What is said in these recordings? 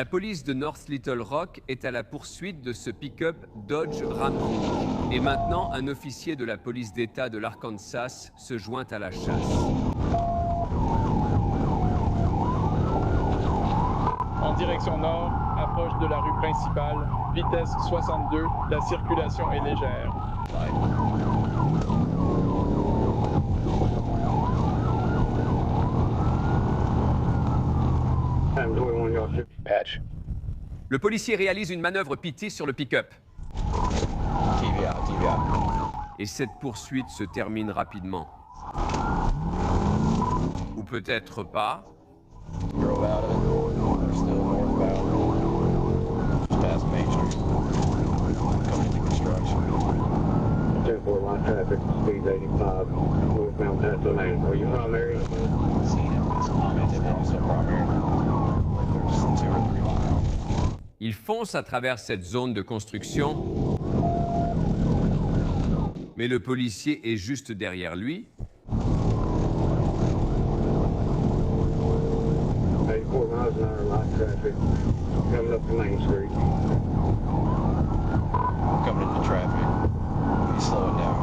La police de North Little Rock est à la poursuite de ce pick-up Dodge Ram rouge. Et maintenant, un officier de la police d'État de l'Arkansas se joint à la chasse. En direction nord, approche de la rue principale, vitesse 62, la circulation est légère. Patch. Le policier réalise une manœuvre pitée sur le pick-up. TVA. Et cette poursuite se termine rapidement. Ou peut-être pas. Drove out of it. They're still northbound. Just past Main Street. Coming into construction. 10-4 line traffic, speed 85, northbound Pennsylvania. Are you from there? Seen it. It's commented also primary. Like there's 2 or 3 miles. Il fonce à travers cette zone de construction. Mais le policier est juste derrière lui. 84 miles an hour light traffic, coming up to Main Street. Coming into traffic. He's slowing down.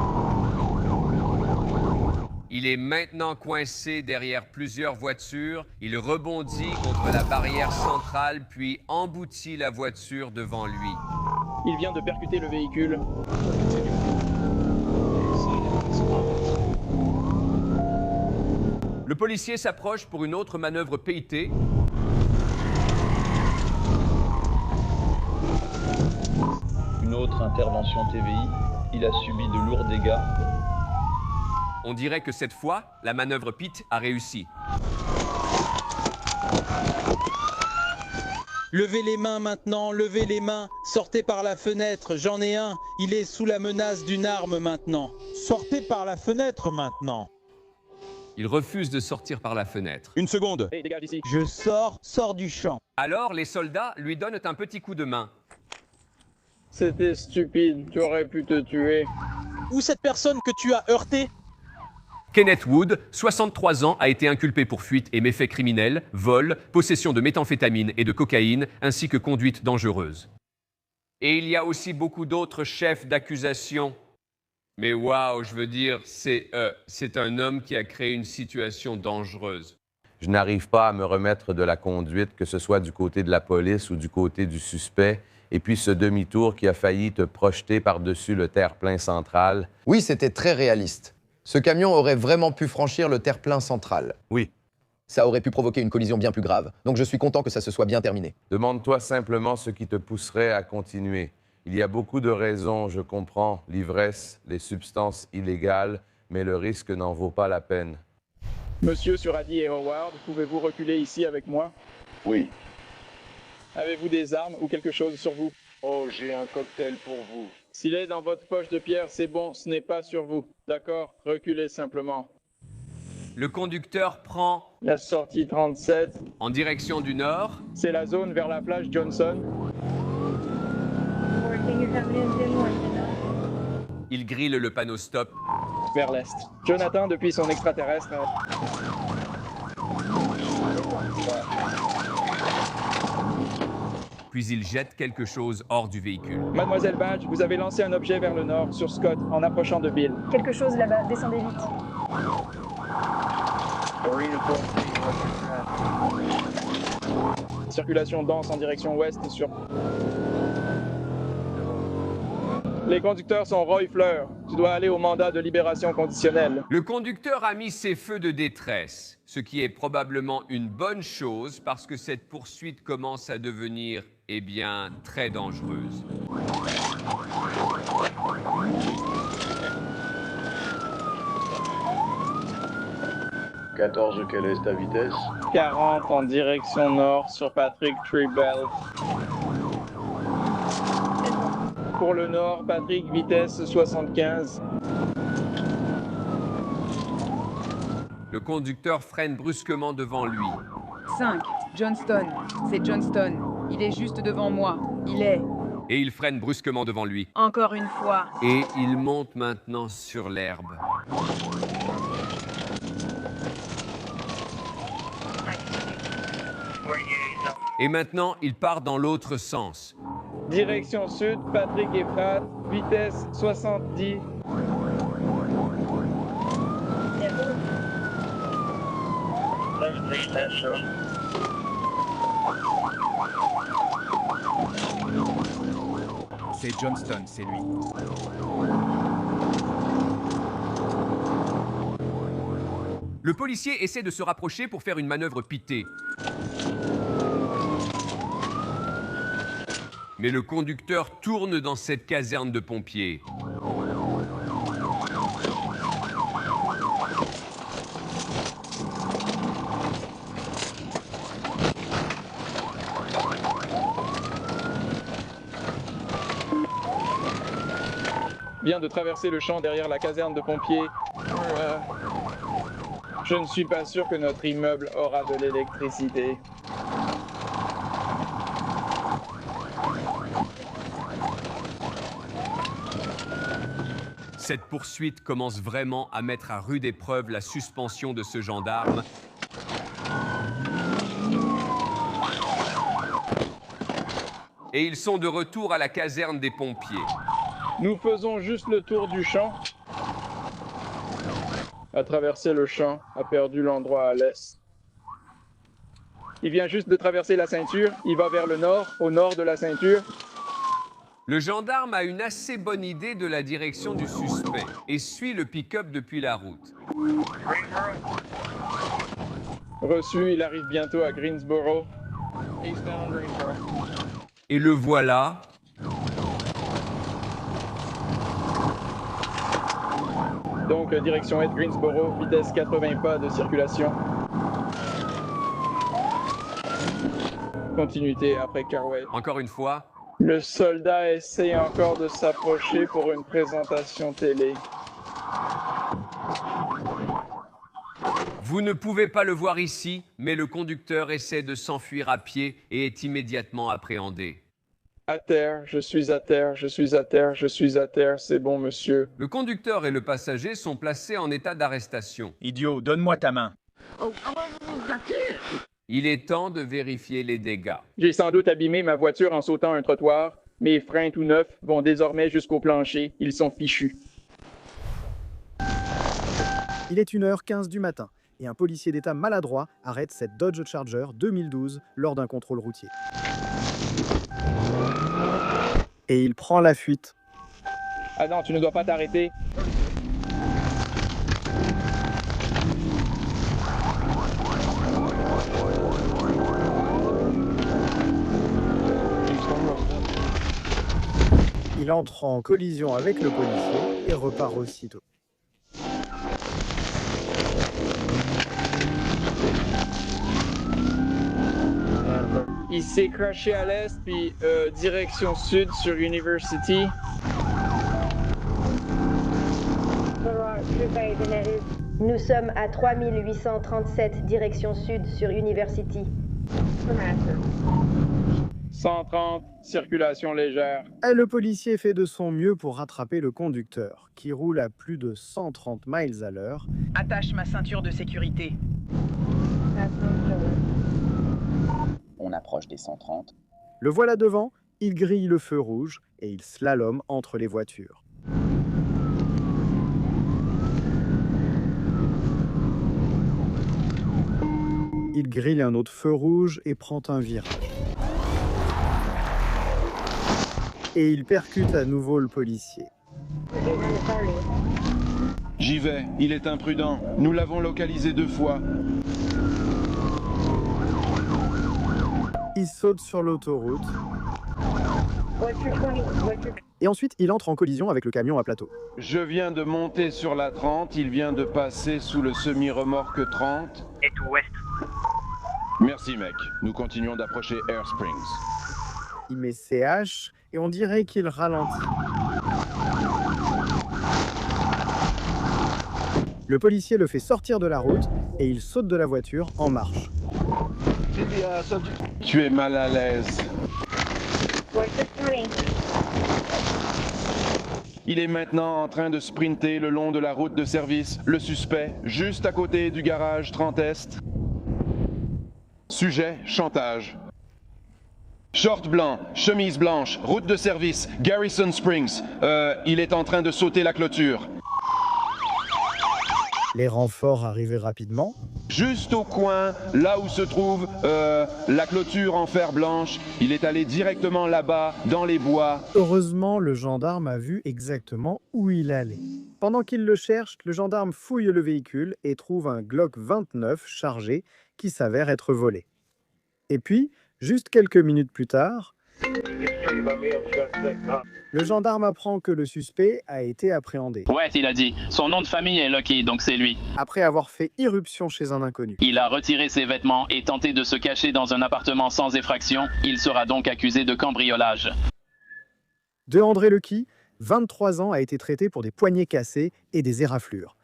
Il est maintenant coincé derrière plusieurs voitures. Il rebondit contre la barrière centrale, puis emboutit la voiture devant lui. Il vient de percuter le véhicule. Le policier s'approche pour une autre manœuvre PIT. Une autre intervention TVI. Il a subi de lourds dégâts. On dirait que cette fois, la manœuvre PIT a réussi. Levez les mains maintenant, levez les mains, sortez par la fenêtre, j'en ai un, il est sous la menace d'une arme maintenant. Sortez par la fenêtre maintenant. Il refuse de sortir par la fenêtre. Une seconde. Hey, dégage d'ici. Je sors du champ. Alors, les soldats lui donnent un petit coup de main. C'était stupide, tu aurais pu te tuer. Où cette personne que tu as heurtée? Kenneth Wood, 63 ans, a été inculpé pour fuite et méfaits criminels, vol, possession de méthamphétamine et de cocaïne, ainsi que conduite dangereuse. Et il y a aussi beaucoup d'autres chefs d'accusation. Mais waouh, je veux dire, c'est un homme qui a créé une situation dangereuse. Je n'arrive pas à me remettre de la conduite, que ce soit du côté de la police ou du côté du suspect. Et puis ce demi-tour qui a failli te projeter par-dessus le terre-plein central. Oui, c'était très réaliste. Ce camion aurait vraiment pu franchir le terre-plein central. Oui. Ça aurait pu provoquer une collision bien plus grave. Donc je suis content que ça se soit bien terminé. Demande-toi simplement ce qui te pousserait à continuer. Il y a beaucoup de raisons, je comprends, l'ivresse, les substances illégales, mais le risque n'en vaut pas la peine. Monsieur Suradi et Howard, pouvez-vous reculer ici avec moi? Oui. Avez-vous des armes ou quelque chose sur vous? Oh, j'ai un cocktail pour vous. S'il est dans votre poche de pierre, c'est bon, ce n'est pas sur vous. D'accord, reculez simplement. Le conducteur prend La sortie 37, en direction du nord. c'est la zone vers la plage Johnson. Il grille le panneau stop. Vers l'est. Jonathan, depuis son extraterrestre. Puis il jette quelque chose hors du véhicule. Mademoiselle Badge, vous avez lancé un objet vers le nord, sur Scott, en approchant de Bill. Quelque chose là-bas, descendez vite. Circulation dense en direction ouest sur... Les conducteurs sont Roy Fleur. Tu dois aller au mandat de libération conditionnelle. Le conducteur a mis ses feux de détresse, ce qui est probablement une bonne chose parce que cette poursuite commence à devenir, eh bien, très dangereuse. « 14, quelle est ta vitesse? 40 en direction nord sur Patrick Treebell. Pour le nord, Patrick, vitesse 75. Le conducteur freine brusquement devant lui. 5. Johnston. C'est Johnston. Il est juste devant moi. Il est. Et il freine brusquement devant lui. Encore une fois. Et il monte maintenant sur l'herbe. Et maintenant, il part dans l'autre sens. Direction sud, Patrick et Pratt, vitesse 70. C'est Johnston, c'est lui. Le policier essaie de se rapprocher pour faire une manœuvre pitée. Mais le conducteur tourne dans cette caserne de pompiers. Vient de traverser le champ derrière la caserne de pompiers. Je ne suis pas sûr que notre immeuble aura de l'électricité. Cette poursuite commence vraiment à mettre à rude épreuve la suspension de ce gendarme. Et ils sont de retour à la caserne des pompiers. Nous faisons juste le tour du champ. A traversé le champ, a perdu l'endroit à l'est. Il vient juste de traverser la ceinture, il va vers le nord, au nord de la ceinture. Le gendarme a une assez bonne idée de la direction du suspect et suit le pick-up depuis la route. Reçu, il arrive bientôt à Greensboro. Et le voilà. Donc, direction est Greensboro, vitesse 80 pas de circulation. Continuité après Carway. Encore une fois. Le soldat essaie encore de s'approcher pour une présentation télé. Vous ne pouvez pas le voir ici, mais le conducteur essaie de s'enfuir à pied et est immédiatement appréhendé. À terre, je suis à terre, je suis à terre, je suis à terre, c'est bon, monsieur. Le conducteur et le passager sont placés en état d'arrestation. Idiot, donne-moi ta main. Il est temps de vérifier les dégâts. J'ai sans doute abîmé ma voiture en sautant un trottoir. Mes freins tout neufs vont désormais jusqu'au plancher. Ils sont fichus. Il est 1h15 du matin et un policier d'État maladroit arrête cette Dodge Charger 2012 lors d'un contrôle routier. Et il prend la fuite. Ah non, tu ne dois pas t'arrêter. Il entre en collision avec le policier et repart aussitôt. Il s'est crashé à l'est, puis direction sud sur University. Nous sommes à 3837 direction sud sur University. 130, circulation légère. Et le policier fait de son mieux pour rattraper le conducteur, qui roule à plus de 130 miles à l'heure. Attache ma ceinture de sécurité. On approche des 130. Le voilà devant, il grille le feu rouge et il slalome entre les voitures. Il grille un autre feu rouge et prend un virage. Et il percute à nouveau le policier. J'y vais, il est imprudent. Nous l'avons localisé 2 fois. Il saute sur l'autoroute. Et ensuite, il entre en collision avec le camion à plateau. Je viens de monter sur la 30, il vient de passer sous le semi-remorque 30. Et tout ouest. Merci mec, nous continuons d'approcher Air Springs. Il met CH et on dirait qu'il ralentit. Le policier le fait sortir de la route et il saute de la voiture en marche. Tu es mal à l'aise. Il est maintenant en train de sprinter le long de la route de service, le suspect, juste à côté du garage 30 Est. Sujet, chantage. Short blanc, chemise blanche, route de service, Garrison Springs. Il est en train de sauter la clôture. Les renforts arrivaient rapidement. Juste au coin, là où se trouve la clôture en fer blanche, il est allé directement là-bas, dans les bois. Heureusement, le gendarme a vu exactement où il allait. Pendant qu'il le cherche, le gendarme fouille le véhicule et trouve un Glock 29 chargé qui s'avère être volé. Et puis, juste quelques minutes plus tard, le gendarme apprend que le suspect a été appréhendé. Ouais, il a dit. Son nom de famille est Lucky, donc c'est lui. Après avoir fait irruption chez un inconnu. Il a retiré ses vêtements et tenté de se cacher dans un appartement sans effraction. Il sera donc accusé de cambriolage. De André Lucky, 23 ans, a été traité pour des poignets cassés et des éraflures.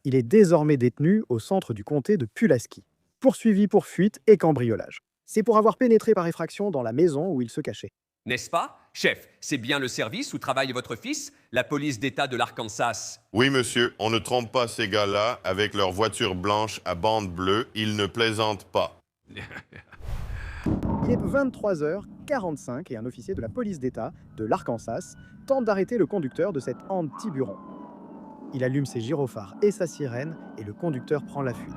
Il est désormais détenu au centre du comté de Pulaski, poursuivi pour fuite et cambriolage. C'est pour avoir pénétré par effraction dans la maison où il se cachait. N'est-ce pas? Chef, c'est bien le service où travaille votre fils, la police d'État de l'Arkansas. Oui, monsieur, on ne trompe pas ces gars-là avec leur voiture blanche à bande bleue. Ils ne plaisantent pas. Il est 23h45 et un officier de la police d'État de l'Arkansas tente d'arrêter le conducteur de cet antiburon. Il allume ses gyrophares et sa sirène et le conducteur prend la fuite.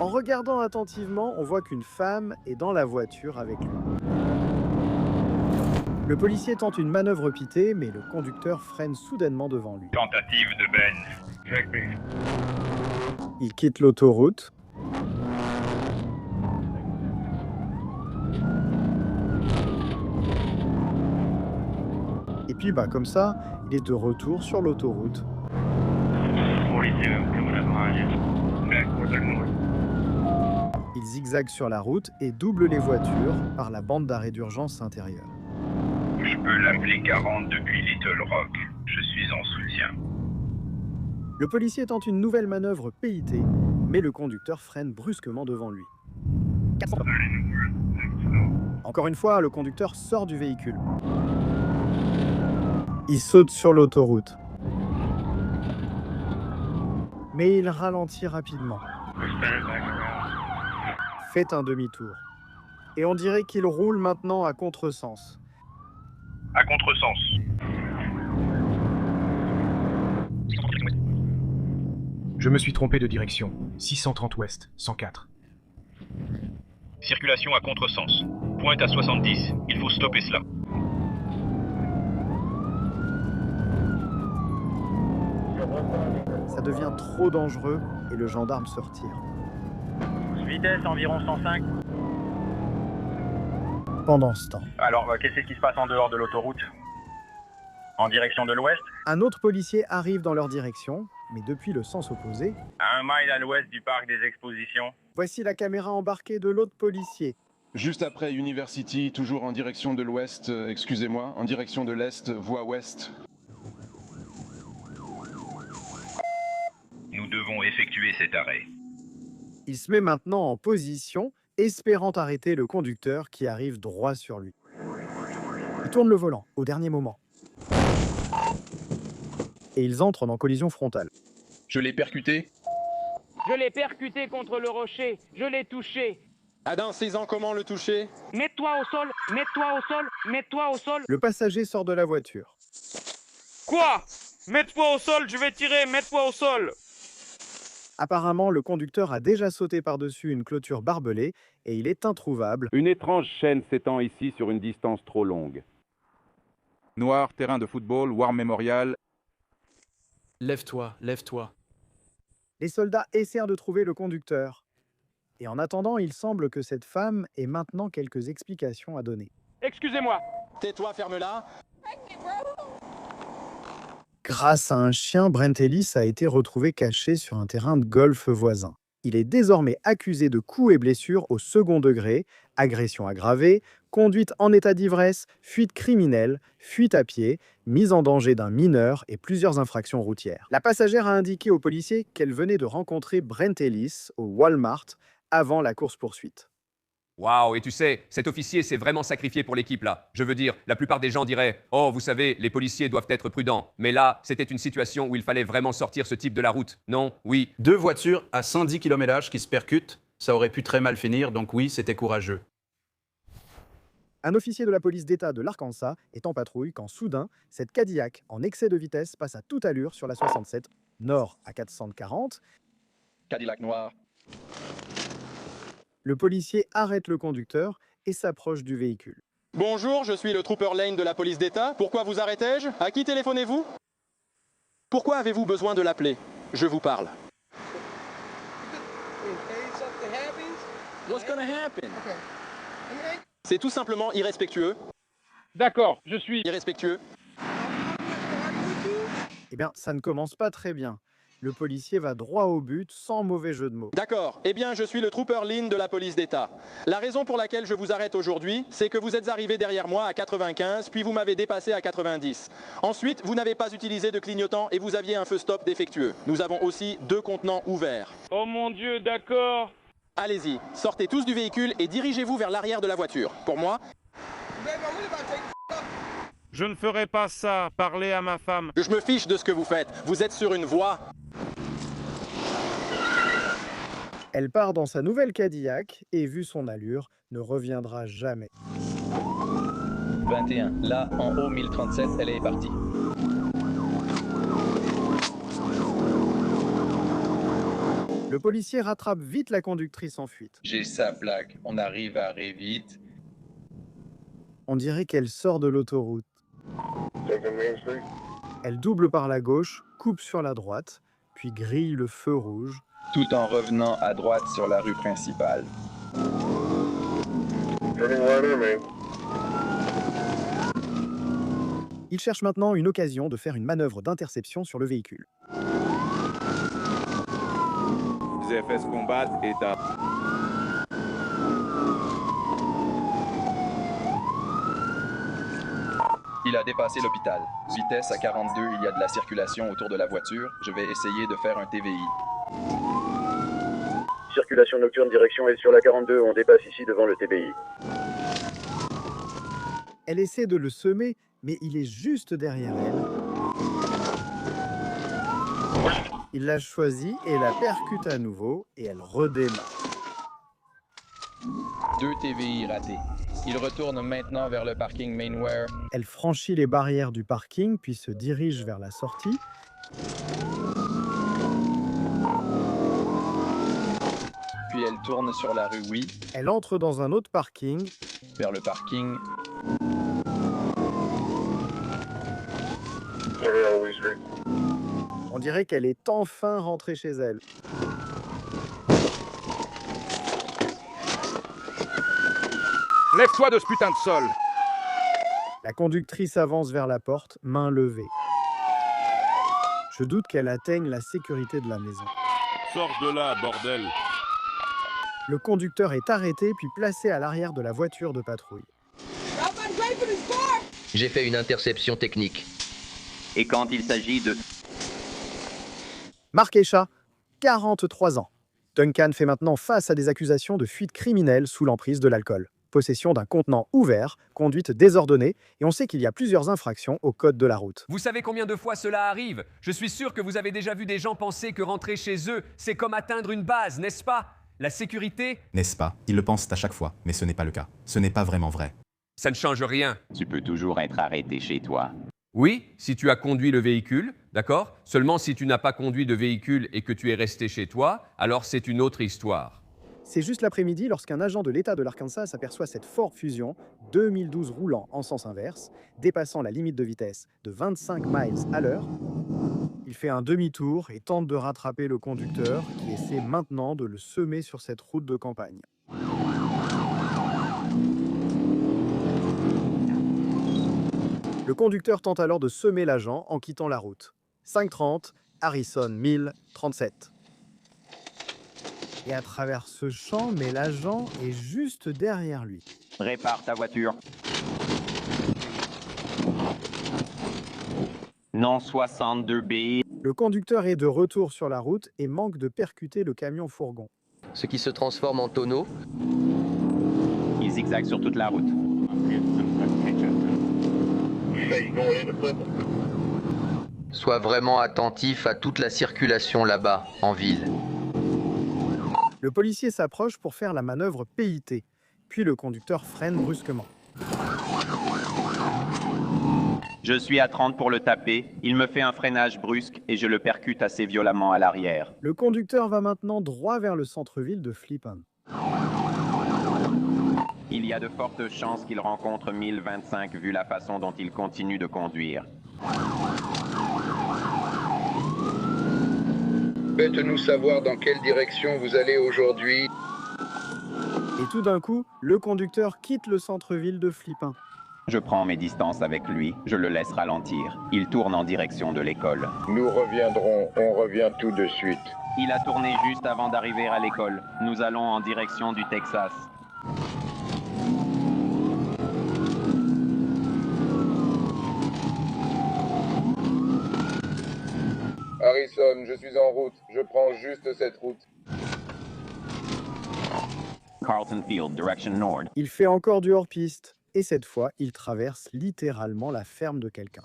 En regardant attentivement, on voit qu'une femme est dans la voiture avec lui. Le policier tente une manœuvre pitée, mais le conducteur freine soudainement devant lui. Tentative de Ben. Il quitte l'autoroute. Et puis, comme ça, il est de retour sur l'autoroute. Il zigzague sur la route et double les voitures par la bande d'arrêt d'urgence intérieure. Je peux l'appeler 40 depuis Little Rock. Je suis en soutien. Le policier tente une nouvelle manœuvre PIT, mais le conducteur freine brusquement devant lui. Encore une fois, le conducteur sort du véhicule. Il saute sur l'autoroute. Mais il ralentit rapidement. Fait un demi-tour. Et on dirait qu'il roule maintenant à contresens. À contresens. Je me suis trompé de direction. 630 ouest, 104. Circulation à contresens. Pointe à 70. Il faut stopper cela. Ça devient trop dangereux et le gendarme se retire. Vitesse environ 105. Pendant ce temps, Alors, qu'est-ce qui se passe en dehors de l'autoroute? En direction de l'ouest? un autre policier arrive dans leur direction, mais depuis le sens opposé. À 1 mile à l'ouest du parc des expositions. Voici la caméra embarquée de l'autre policier. Juste après University, toujours en direction de l'ouest, excusez-moi, en direction de l'est, voie ouest. Nous devons effectuer cet arrêt. Il se met maintenant en position, espérant arrêter le conducteur qui arrive droit sur lui. Il tourne le volant au dernier moment. Et ils entrent en collision frontale. Je l'ai percuté. Je l'ai percuté contre le rocher. Je l'ai touché. Adam, sais-en comment le toucher? Mets-toi au sol. Mets-toi au sol. Mets-toi au sol. Le passager sort de la voiture. Quoi? Mets-toi au sol. Je vais tirer. Mets-toi au sol. Apparemment, le conducteur a déjà sauté par-dessus une clôture barbelée et il est introuvable. Une étrange chaîne s'étend ici sur une distance trop longue. Noir, terrain de football, War Memorial. Lève-toi, lève-toi. Les soldats essaient de trouver le conducteur. Et en attendant, il semble que cette femme ait maintenant quelques explications à donner. Excusez-moi. Tais-toi, ferme-la. Grâce à un chien, Brent Ellis a été retrouvé caché sur un terrain de golf voisin. Il est désormais accusé de coups et blessures au second degré, agression aggravée, conduite en état d'ivresse, fuite criminelle, fuite à pied, mise en danger d'un mineur et plusieurs infractions routières. La passagère a indiqué aux policiers qu'elle venait de rencontrer Brent Ellis au Walmart avant la course-poursuite. Waouh, et tu sais, cet officier s'est vraiment sacrifié pour l'équipe là. Je veux dire, la plupart des gens diraient « Oh, vous savez, les policiers doivent être prudents. » Mais là, c'était une situation où il fallait vraiment sortir ce type de la route. Non, oui. 2 voitures à 110 km/h qui se percutent, ça aurait pu très mal finir, donc oui, c'était courageux. Un officier de la police d'État de l'Arkansas est en patrouille quand soudain, cette Cadillac en excès de vitesse passe à toute allure sur la 67, nord à 440. Cadillac noir. Le policier arrête le conducteur et s'approche du véhicule. Bonjour, je suis le Trooper Lane de la police d'État. Pourquoi vous arrêtai-je? À qui téléphonez-vous? Pourquoi avez-vous besoin de l'appeler? Je vous parle. What's gonna happen? C'est tout simplement irrespectueux. D'accord, je suis irrespectueux. Eh bien, ça ne commence pas très bien. Le policier va droit au but, sans mauvais jeu de mots. D'accord. Eh bien, je suis le Trooper Lynn de la police d'État. La raison pour laquelle je vous arrête aujourd'hui, c'est que vous êtes arrivé derrière moi à 95, puis vous m'avez dépassé à 90. Ensuite, vous n'avez pas utilisé de clignotant et vous aviez un feu stop défectueux. Nous avons aussi 2 contenants ouverts. Oh mon Dieu, d'accord. Allez-y, sortez tous du véhicule et dirigez-vous vers l'arrière de la voiture. Pour moi... Je ne ferai pas ça, parler à ma femme. Je me fiche de ce que vous faites. Vous êtes sur une voie. Elle part dans sa nouvelle Cadillac et, vu son allure, ne reviendra jamais. 21. Là, en haut, 1037, elle est partie. Le policier rattrape vite la conductrice en fuite. J'ai sa plaque. On arrive à vite. On dirait qu'elle sort de l'autoroute. Elle double par la gauche, coupe sur la droite, puis grille le feu rouge. Tout en revenant à droite sur la rue principale. Il cherche maintenant une occasion de faire une manœuvre d'interception sur le véhicule. ZFS combat état. Il a dépassé l'hôpital. Vitesse à 42, il y a de la circulation autour de la voiture. Je vais essayer de faire un TVI. Circulation nocturne direction est sur la 42, on dépasse ici devant le TBI. Elle essaie de le semer, mais il est juste derrière elle. Il la choisit et la percute à nouveau, et elle redémarre. 2 TVI ratés. Il retourne maintenant vers le parking Mainware. Elle franchit les barrières du parking, puis se dirige vers la sortie. Puis elle tourne sur la rue Oui. Elle entre dans un autre parking. Vers le parking. On dirait qu'elle est enfin rentrée chez elle. Lève-toi de ce putain de sol. La conductrice avance vers la porte, main levée. Je doute qu'elle atteigne la sécurité de la maison. Sors de là, bordel. Le conducteur est arrêté puis placé à l'arrière de la voiture de patrouille. J'ai fait une interception technique. Et quand il s'agit de... Mark Esha, 43 ans. Duncan fait maintenant face à des accusations de fuite criminelle sous l'emprise de l'alcool. Possession d'un contenant ouvert, conduite désordonnée, et on sait qu'il y a plusieurs infractions au code de la route. Vous savez combien de fois cela arrive? Je suis sûr que vous avez déjà vu des gens penser que rentrer chez eux, c'est comme atteindre une base, n'est-ce pas? La sécurité? N'est-ce pas? Ils le pensent à chaque fois, mais ce n'est pas le cas. Ce n'est pas vraiment vrai. Ça ne change rien. Tu peux toujours être arrêté chez toi. Oui, si tu as conduit le véhicule, d'accord? Seulement si tu n'as pas conduit de véhicule et que tu es resté chez toi, alors c'est une autre histoire. C'est juste l'après-midi lorsqu'un agent de l'État de l'Arkansas aperçoit cette Ford Fusion 2012 roulant en sens inverse, dépassant la limite de vitesse de 25 miles à l'heure. Il fait un demi-tour et tente de rattraper le conducteur qui essaie maintenant de le semer sur cette route de campagne. Le conducteur tente alors de semer l'agent en quittant la route. 530, Harrison 1037. Et à travers ce champ, mais l'agent est juste derrière lui. Répare ta voiture. Non 62B. Le conducteur est de retour sur la route et manque de percuter le camion fourgon. Ce qui se transforme en tonneau. zigzag sur toute la route. Sois vraiment attentif à toute la circulation là-bas, en ville. Le policier s'approche pour faire la manœuvre PIT, puis le conducteur freine brusquement. Je suis à 30 pour le taper, il me fait un freinage brusque et je le percute assez violemment à l'arrière. Le conducteur va maintenant droit vers le centre-ville de Flippen. Il y a de fortes chances qu'il rencontre 1025 vu la façon dont il continue de conduire. Faites-nous savoir dans quelle direction vous allez aujourd'hui. Et tout d'un coup, le conducteur quitte le centre-ville de Flippen. Je prends mes distances avec lui, je le laisse ralentir. Il tourne en direction de l'école. Nous reviendrons, on revient tout de suite. Il a tourné juste avant d'arriver à l'école. Nous allons en direction du Texas. Harrison, je suis en route. Je prends juste cette route. Carlton Field, direction nord. Il fait encore du hors-piste. Et cette fois, il traverse littéralement la ferme de quelqu'un.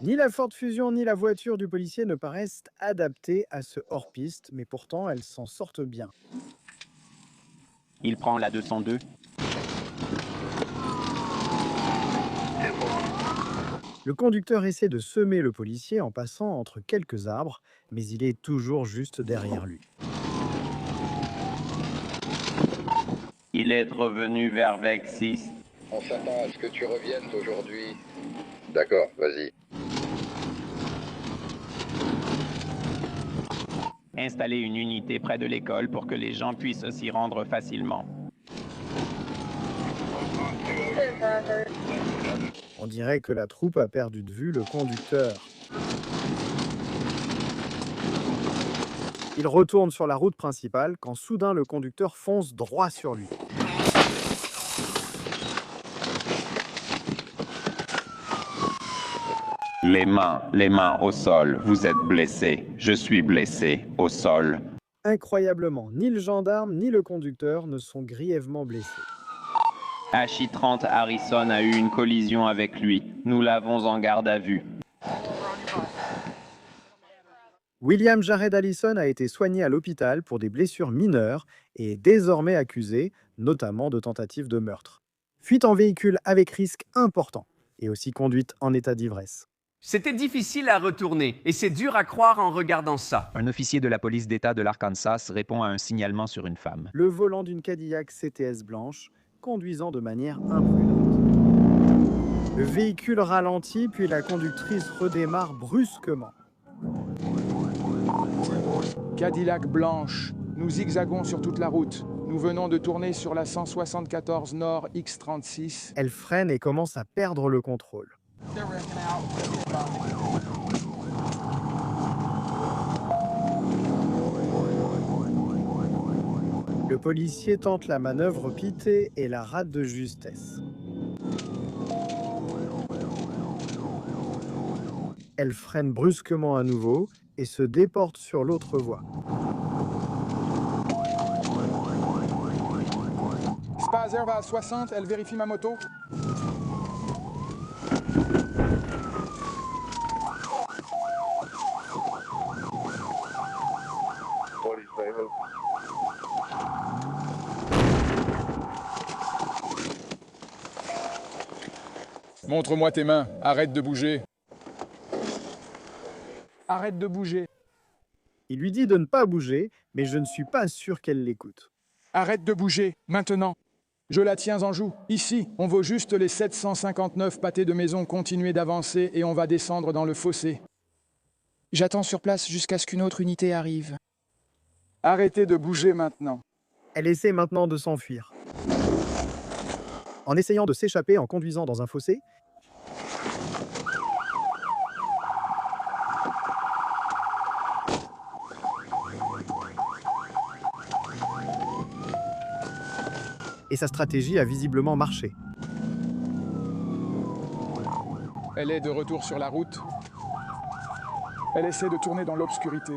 Ni la Ford Fusion ni la voiture du policier ne paraissent adaptées à ce hors-piste, mais pourtant elles s'en sortent bien. Il prend la 202. Le conducteur essaie de semer le policier en passant entre quelques arbres, mais il est toujours juste derrière lui. Il est revenu vers Vex 6. On s'attend à ce que tu reviennes aujourd'hui. D'accord, vas-y. Installer une unité près de l'école pour que les gens puissent s'y rendre facilement. On dirait que la troupe a perdu de vue le conducteur. Il retourne sur la route principale quand soudain le conducteur fonce droit sur lui. Les mains au sol. Vous êtes blessé. Je suis blessé au sol. Incroyablement, ni le gendarme ni le conducteur ne sont grièvement blessés. HI-30 Harrison a eu une collision avec lui. Nous l'avons en garde à vue. William Jared Allison a été soigné à l'hôpital pour des blessures mineures et est désormais accusé, notamment de tentative de meurtre. Fuite en véhicule avec risque important et aussi conduite en état d'ivresse. C'était difficile à retourner et c'est dur à croire en regardant ça. Un officier de la police d'État de l'Arkansas répond à un signalement sur une femme. Le volant d'une Cadillac CTS blanche, conduisant de manière imprudente. Le véhicule ralentit, puis la conductrice redémarre brusquement. Cadillac blanche, nous zigzagons sur toute la route. Nous venons de tourner sur la 174 Nord X36. Elle freine et commence à perdre le contrôle. Le policier tente la manœuvre pitée et la rate de justesse. Elle freine brusquement à nouveau et se déporte sur l'autre voie. Spazer va à 60, elle vérifie ma moto. Montre-moi tes mains, arrête de bouger. Arrête de bouger. Il lui dit de ne pas bouger, mais je ne suis pas sûr qu'elle l'écoute. Arrête de bouger, maintenant. Je la tiens en joue. Ici, on vaut juste les 759 pâtés de maison continuer d'avancer et on va descendre dans le fossé. J'attends sur place jusqu'à ce qu'une autre unité arrive. Arrêtez de bouger maintenant. Elle essaie maintenant de s'enfuir. En essayant de s'échapper en conduisant dans un fossé, et sa stratégie a visiblement marché. Elle est de retour sur la route. Elle essaie de tourner dans l'obscurité.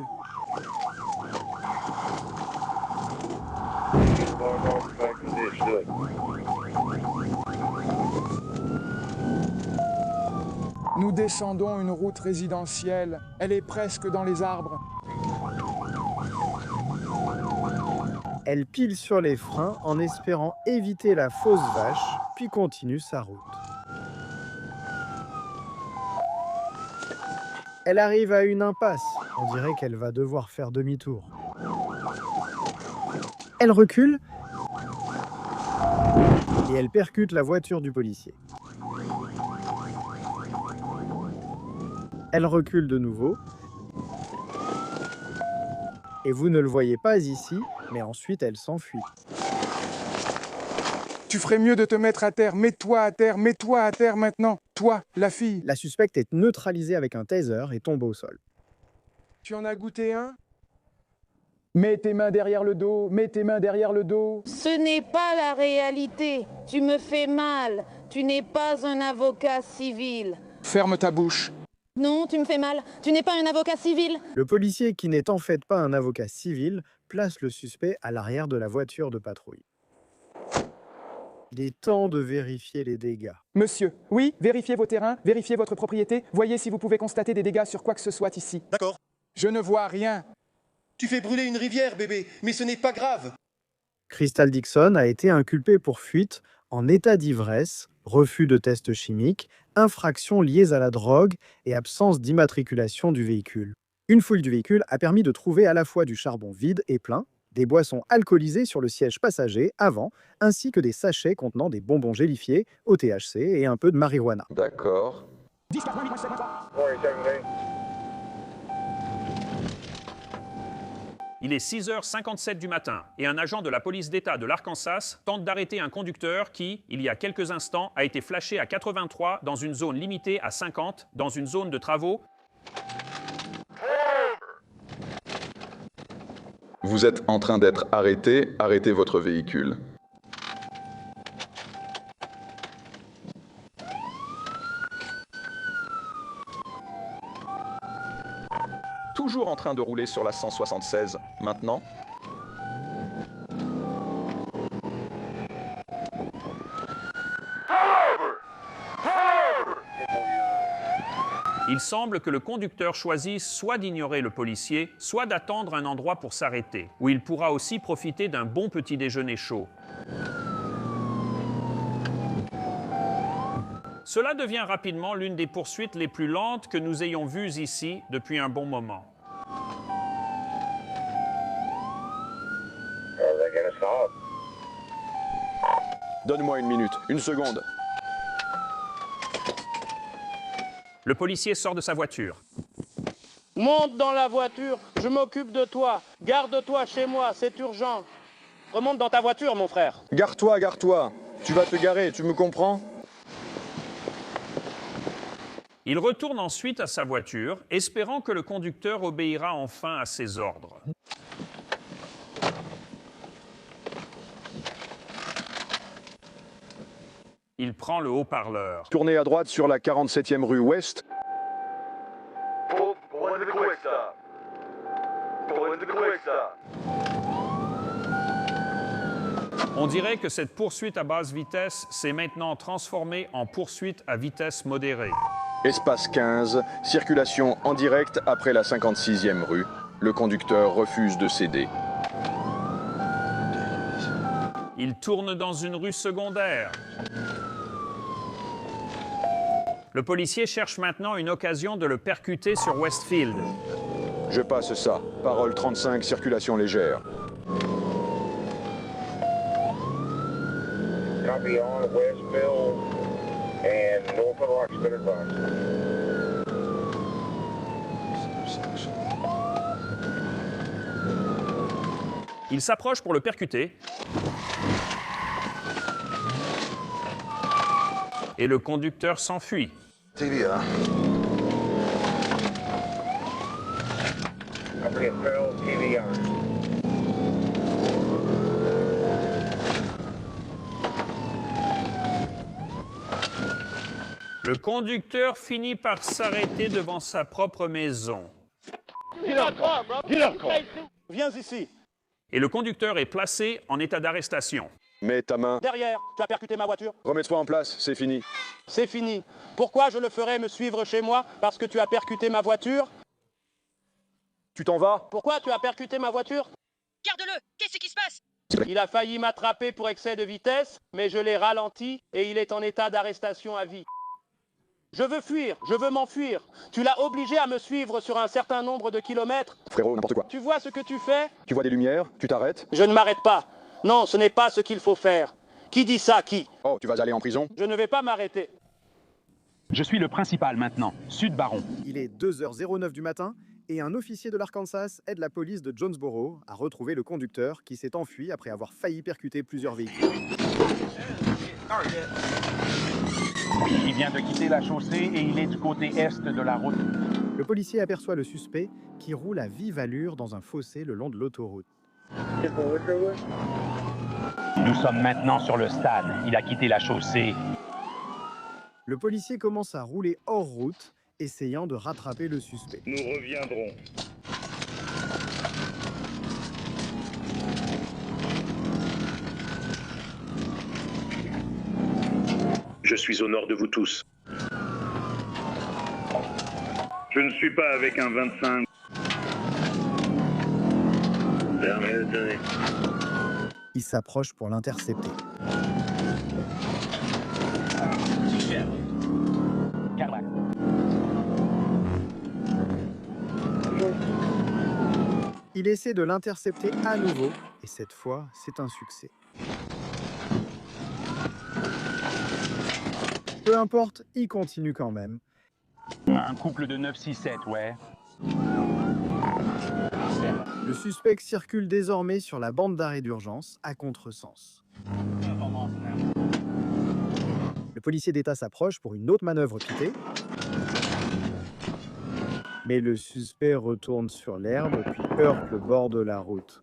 Nous descendons une route résidentielle. Elle est presque dans les arbres. Elle pile sur les freins en espérant éviter la fausse vache, puis continue sa route. Elle arrive à une impasse. On dirait qu'elle va devoir faire demi-tour. Elle recule et elle percute la voiture du policier. Elle recule de nouveau. Et vous ne le voyez pas ici, mais ensuite elle s'enfuit. Tu ferais mieux de te mettre à terre. Mets-toi à terre maintenant. Toi, la fille. La suspecte est neutralisée avec un taser et tombe au sol. Tu en as goûté un? Mets tes mains derrière le dos, mets tes mains derrière le dos. Ce n'est pas la réalité. Tu me fais mal. Tu n'es pas un avocat civil. Ferme ta bouche. Non, tu me fais mal. Tu n'es pas un avocat civil. Le policier, qui n'est en fait pas un avocat civil, place le suspect à l'arrière de la voiture de patrouille. Il est temps de vérifier les dégâts. Monsieur, oui, vérifiez vos terrains, vérifiez votre propriété, voyez si vous pouvez constater des dégâts sur quoi que ce soit ici. D'accord. Je ne vois rien. Tu fais brûler une rivière, bébé, mais ce n'est pas grave. Crystal Dixon a été inculpé pour fuite en état d'ivresse, refus de tests chimiques, infractions liées à la drogue et absence d'immatriculation du véhicule. Une fouille du véhicule a permis de trouver à la fois du charbon vide et plein, des boissons alcoolisées sur le siège passager avant, ainsi que des sachets contenant des bonbons gélifiés au THC et un peu de marijuana. D'accord. Il est 6h57 du matin et un agent de la police d'État de l'Arkansas tente d'arrêter un conducteur qui, il y a quelques instants, a été flashé à 83 dans une zone limitée à 50 dans une zone de travaux. Vous êtes en train d'être arrêté, arrêtez votre véhicule. Toujours en train de rouler sur la 176, maintenant. Il semble que le conducteur choisisse soit d'ignorer le policier, soit d'attendre un endroit pour s'arrêter, où il pourra aussi profiter d'un bon petit déjeuner chaud. Cela devient rapidement l'une des poursuites les plus lentes que nous ayons vues ici depuis un bon moment. Donne-moi une minute, une seconde. Le policier sort de sa voiture. Monte dans la voiture, je m'occupe de toi. Garde-toi chez moi, c'est urgent. Remonte dans ta voiture, mon frère. Gare-toi, gare-toi. Tu vas te garer, tu me comprends? Il retourne ensuite à sa voiture, espérant que le conducteur obéira enfin à ses ordres. Il prend le haut-parleur. Tournez à droite sur la 47e rue Ouest. On dirait que cette poursuite à basse vitesse s'est maintenant transformée en poursuite à vitesse modérée. Espace 15, circulation en direct après la 56e rue. Le conducteur refuse de céder. Il tourne dans une rue secondaire. Le policier cherche maintenant une occasion de le percuter sur Westfield. Je passe ça. Parole 35, circulation légère. Copy on Westfield and north of Roxbury Bus. Il s'approche pour le percuter. Et le conducteur s'enfuit. TVA. Copy Farrell, TVA. Le conducteur finit par s'arrêter devant sa propre maison. Viens ici. Et le conducteur est placé en état d'arrestation. Mets ta main. Derrière, tu as percuté ma voiture. Remets-toi en place, c'est fini. C'est fini. Pourquoi je le ferais me suivre chez moi? Parce que tu as percuté ma voiture? Tu t'en vas? Pourquoi tu as percuté ma voiture? Garde-le! Qu'est-ce qui se passe? Il a failli m'attraper pour excès de vitesse, mais je l'ai ralenti et il est en état d'arrestation à vie. Je veux fuir, je veux m'enfuir. Tu l'as obligé à me suivre sur un certain nombre de kilomètres. Frérot, n'importe quoi. Tu vois ce que tu fais? Tu vois des lumières, tu t'arrêtes? Je ne m'arrête pas. Non, ce n'est pas ce qu'il faut faire. Qui dit ça, qui? Oh, tu vas aller en prison? Je ne vais pas m'arrêter. Je suis le principal maintenant, Sud Baron. Il est 2h09 du matin et un officier de l'Arkansas aide la police de Jonesboro à retrouver le conducteur qui s'est enfui après avoir failli percuter plusieurs véhicules. Il vient de quitter la chaussée et il est du côté est de la route. Le policier aperçoit le suspect qui roule à vive allure dans un fossé le long de l'autoroute. Nous sommes maintenant sur le stade. Il a quitté la chaussée. Le policier commence à rouler hors route, essayant de rattraper le suspect. Nous reviendrons. Je suis au nord de vous tous. Je ne suis pas avec un 25. Il s'approche pour l'intercepter. Il essaie de l'intercepter à nouveau, et cette fois, c'est un succès. Peu importe, il continue quand même. Un couple de 967, ouais. Le suspect circule désormais sur la bande d'arrêt d'urgence à contresens. Le policier d'État s'approche pour une autre manœuvre pitée. Mais le suspect retourne sur l'herbe puis heurte le bord de la route.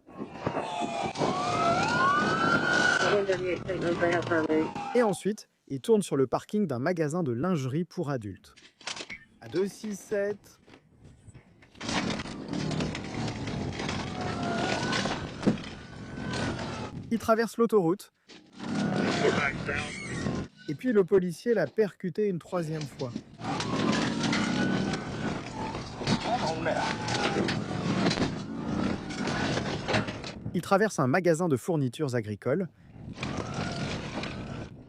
Et ensuite, il tourne sur le parking d'un magasin de lingerie pour adultes. À 267. Il traverse l'autoroute. Et puis le policier l'a percuté une troisième fois. Il traverse un magasin de fournitures agricoles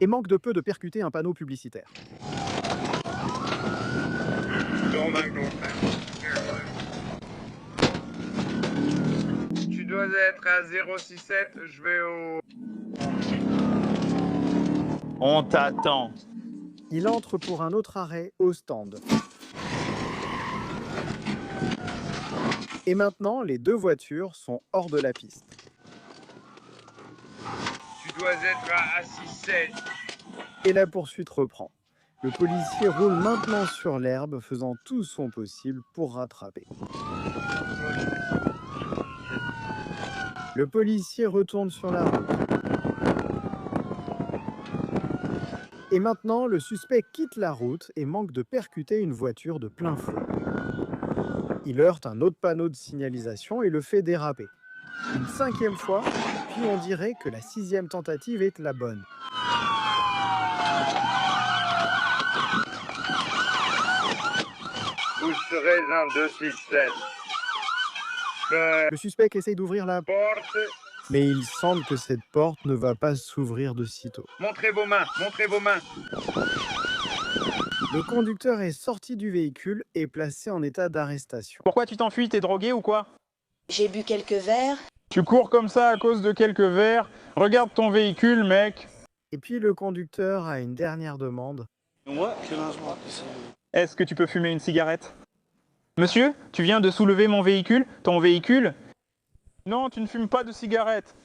et manque de peu de percuter un panneau publicitaire. Tu dois être à 067, je vais au... On t'attend. Il entre pour un autre arrêt au stand. Et maintenant, les deux voitures sont hors de la piste. Tu dois être à 67. Et la poursuite reprend. Le policier roule maintenant sur l'herbe, faisant tout son possible pour rattraper. Le policier retourne sur la route. Et maintenant, le suspect quitte la route et manque de percuter une voiture de plein feu. Il heurte un autre panneau de signalisation et le fait déraper. Une cinquième fois, puis on dirait que la sixième tentative est la bonne. Vous serez un 267. Le suspect essaye d'ouvrir la porte. Mais il semble que cette porte ne va pas s'ouvrir de sitôt. Montrez vos mains, montrez vos mains. Le conducteur est sorti du véhicule et placé en état d'arrestation. Pourquoi tu t'enfuis? T'es drogué ou quoi? J'ai bu quelques verres. Tu cours comme ça à cause de quelques verres? Regarde ton véhicule, mec. Et puis le conducteur a une dernière demande. Est-ce que tu peux fumer une cigarette? Monsieur, tu viens de soulever mon véhicule? Ton véhicule? Non, tu ne fumes pas de cigarette.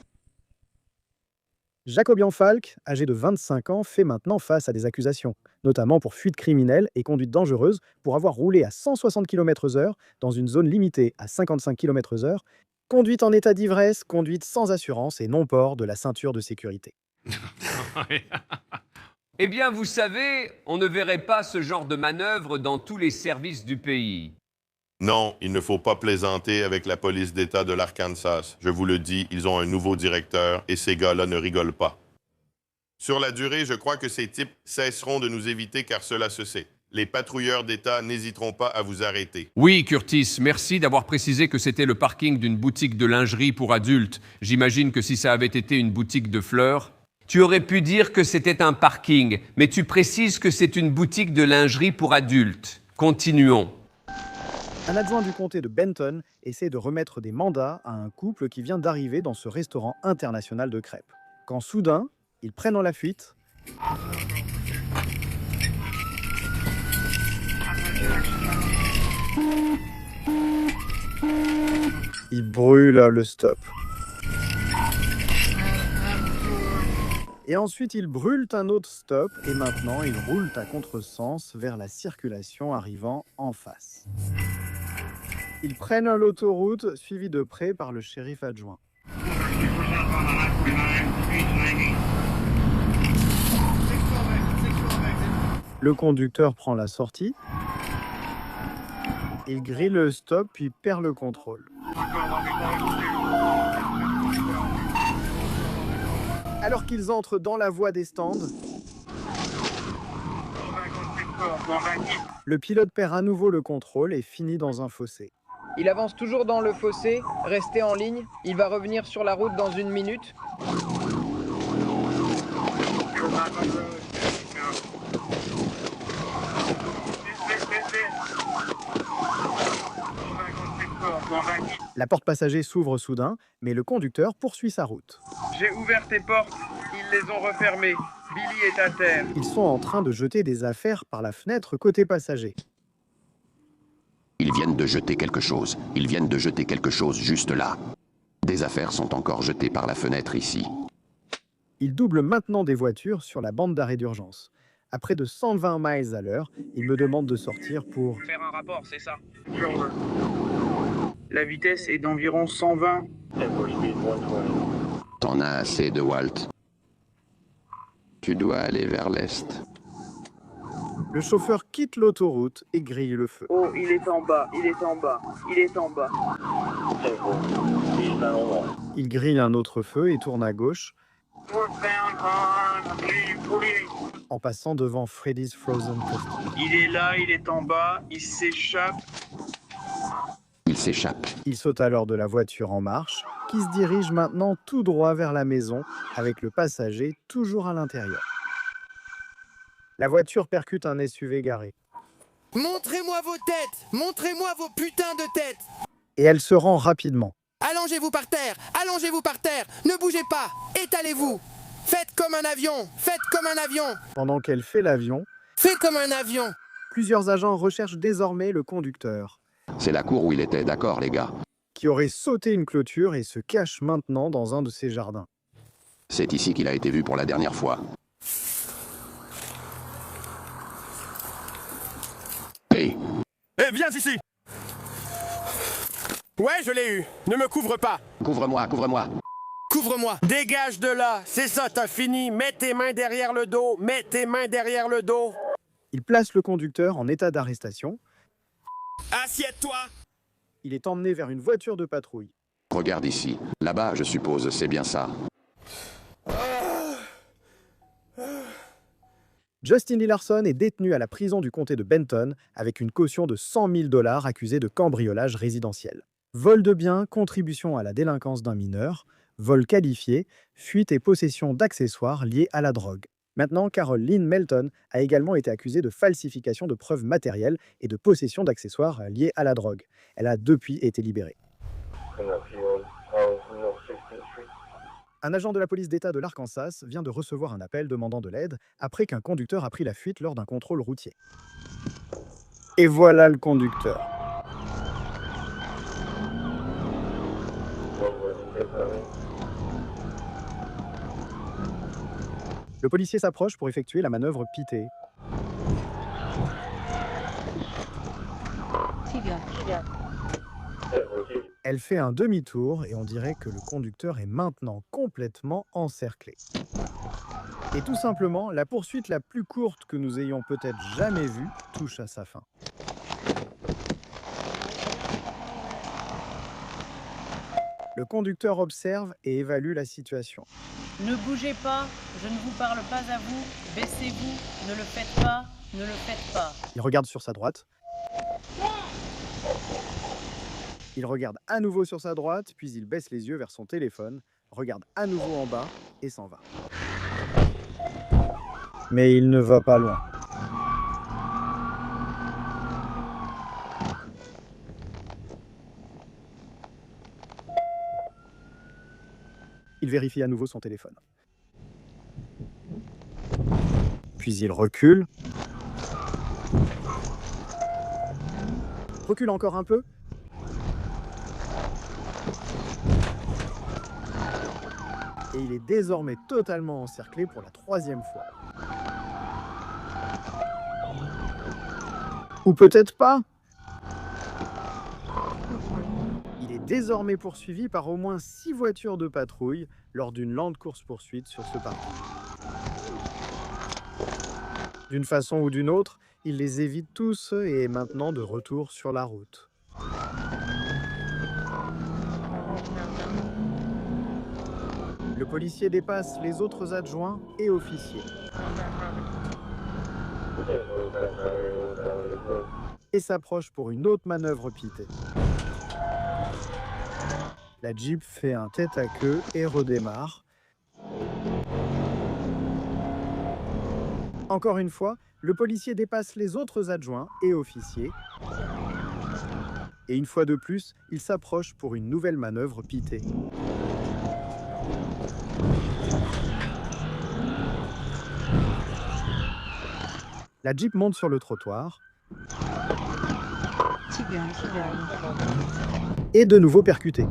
Jacobian Falk, âgé de 25 ans, fait maintenant face à des accusations, notamment pour fuite criminelle et conduite dangereuse pour avoir roulé à 160 km/h dans une zone limitée à 55 km/h, conduite en état d'ivresse, conduite sans assurance et non-port de la ceinture de sécurité. Eh bien, vous savez, on ne verrait pas ce genre de manœuvre dans tous les services du pays. Non, il ne faut pas plaisanter avec la police d'État de l'Arkansas. Je vous le dis, ils ont un nouveau directeur et ces gars-là ne rigolent pas. Sur la durée, je crois que ces types cesseront de nous éviter car cela se sait. Les patrouilleurs d'État n'hésiteront pas à vous arrêter. Oui, Curtis, merci d'avoir précisé que c'était le parking d'une boutique de lingerie pour adultes. J'imagine que si ça avait été une boutique de fleurs... Tu aurais pu dire que c'était un parking, mais tu précises que c'est une boutique de lingerie pour adultes. Continuons. Un adjoint du comté de Benton essaie de remettre des mandats à un couple qui vient d'arriver dans ce restaurant international de crêpes. Quand soudain, ils prennent la fuite. Ils brûlent le stop. Et ensuite, ils brûlent un autre stop et maintenant, ils roulent à contresens vers la circulation arrivant en face. Ils prennent l'autoroute suivi de près par le shérif adjoint. Le conducteur prend la sortie. Il grille le stop puis perd le contrôle. Alors qu'ils entrent dans la voie des stands, le pilote perd à nouveau le contrôle et finit dans un fossé. Il avance toujours dans le fossé, restez en ligne, il va revenir sur la route dans 1 minute. La porte passager s'ouvre soudain, mais le conducteur poursuit sa route. J'ai ouvert tes portes, ils les ont refermées. Billy est à terre. Ils sont en train de jeter des affaires par la fenêtre côté passager. Ils viennent de jeter quelque chose. Ils viennent de jeter quelque chose juste là. Des affaires sont encore jetées par la fenêtre ici. Ils doublent maintenant des voitures sur la bande d'arrêt d'urgence. À près de 120 miles à l'heure, ils me demandent de sortir pour... Faire un rapport, c'est ça. La vitesse est d'environ 120. T'en as assez de Walt. Tu dois aller vers l'est. Le chauffeur quitte l'autoroute et grille le feu. Oh, il est en bas, il est en bas, il est en bas. Il grille un autre feu et tourne à gauche, en passant devant Freddy's Frozen Custard. Il est là, il est en bas, il s'échappe. Il s'échappe. Il saute alors de la voiture en marche, qui se dirige maintenant tout droit vers la maison, avec le passager toujours à l'intérieur. La voiture percute un SUV garé. Montrez-moi vos têtes! Montrez-moi vos putains de têtes! Et elle se rend rapidement. Allongez-vous par terre! Allongez-vous par terre! Ne bougez pas! Étalez-vous! Faites comme un avion! Faites comme un avion! Pendant qu'elle fait l'avion, faites comme un avion! Plusieurs agents recherchent désormais le conducteur. C'est la cour où il était, d'accord les gars? Qui aurait sauté une clôture et se cache maintenant dans un de ses jardins. C'est ici qu'il a été vu pour la dernière fois. Hey! Eh, viens ici! Ouais, je l'ai eu! Ne me couvre pas! Couvre-moi, couvre-moi! Couvre-moi! Dégage de là! C'est ça, t'as fini! Mets tes mains derrière le dos! Mets tes mains derrière le dos! Il place le conducteur en état d'arrestation. Assieds-toi! Il est emmené vers une voiture de patrouille. Regarde ici. Là-bas, je suppose, c'est bien ça. Justin Lee Larson est détenu à la prison du comté de Benton avec une caution de 100 000 $ accusé de cambriolage résidentiel. Vol de biens, contribution à la délinquance d'un mineur, vol qualifié, fuite et possession d'accessoires liés à la drogue. Maintenant, Carol Lynn Melton a également été accusée de falsification de preuves matérielles et de possession d'accessoires liés à la drogue. Elle a depuis été libérée. Un agent de la police d'État de l'Arkansas vient de recevoir un appel demandant de l'aide après qu'un conducteur a pris la fuite lors d'un contrôle routier. Et voilà le conducteur. Le policier s'approche pour effectuer la manœuvre pitée. Elle fait un demi-tour et on dirait que le conducteur est maintenant complètement encerclé. Et tout simplement, la poursuite la plus courte que nous ayons peut-être jamais vue touche à sa fin. Le conducteur observe et évalue la situation. Ne bougez pas, je ne vous parle pas à vous, baissez-vous, ne le faites pas, ne le faites pas. Il regarde sur sa droite. Il regarde à nouveau sur sa droite, puis il baisse les yeux vers son téléphone, regarde à nouveau en bas et s'en va. Mais il ne va pas loin. Il vérifie à nouveau son téléphone. Puis il recule. Recule encore un peu. Et il est désormais totalement encerclé pour la 3e fois. Ou peut-être pas. Il est désormais poursuivi par au moins 6 voitures de patrouille lors d'une lente course-poursuite sur ce parcours. D'une façon ou d'une autre, il les évite tous et est maintenant de retour sur la route. Le policier dépasse les autres adjoints et officiers. Et s'approche pour une autre manœuvre pitée. La Jeep fait un tête-à-queue et redémarre. Encore une fois, le policier dépasse les autres adjoints et officiers. Et une fois de plus, il s'approche pour une nouvelle manœuvre pitée. La Jeep monte sur le trottoir. Et de nouveau percutée.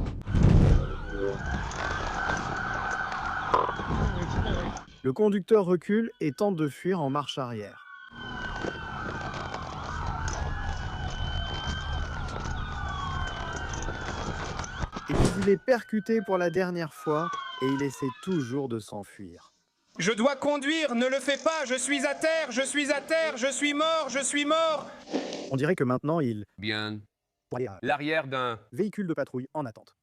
Le conducteur recule et tente de fuir en marche arrière. Et puis il est percuté pour la dernière fois et il essaie toujours de s'enfuir. Je dois conduire, ne le fais pas, je suis à terre, je suis à terre, je suis mort, je suis mort. On dirait que maintenant il... Bien. L'arrière d'un véhicule de patrouille en attente.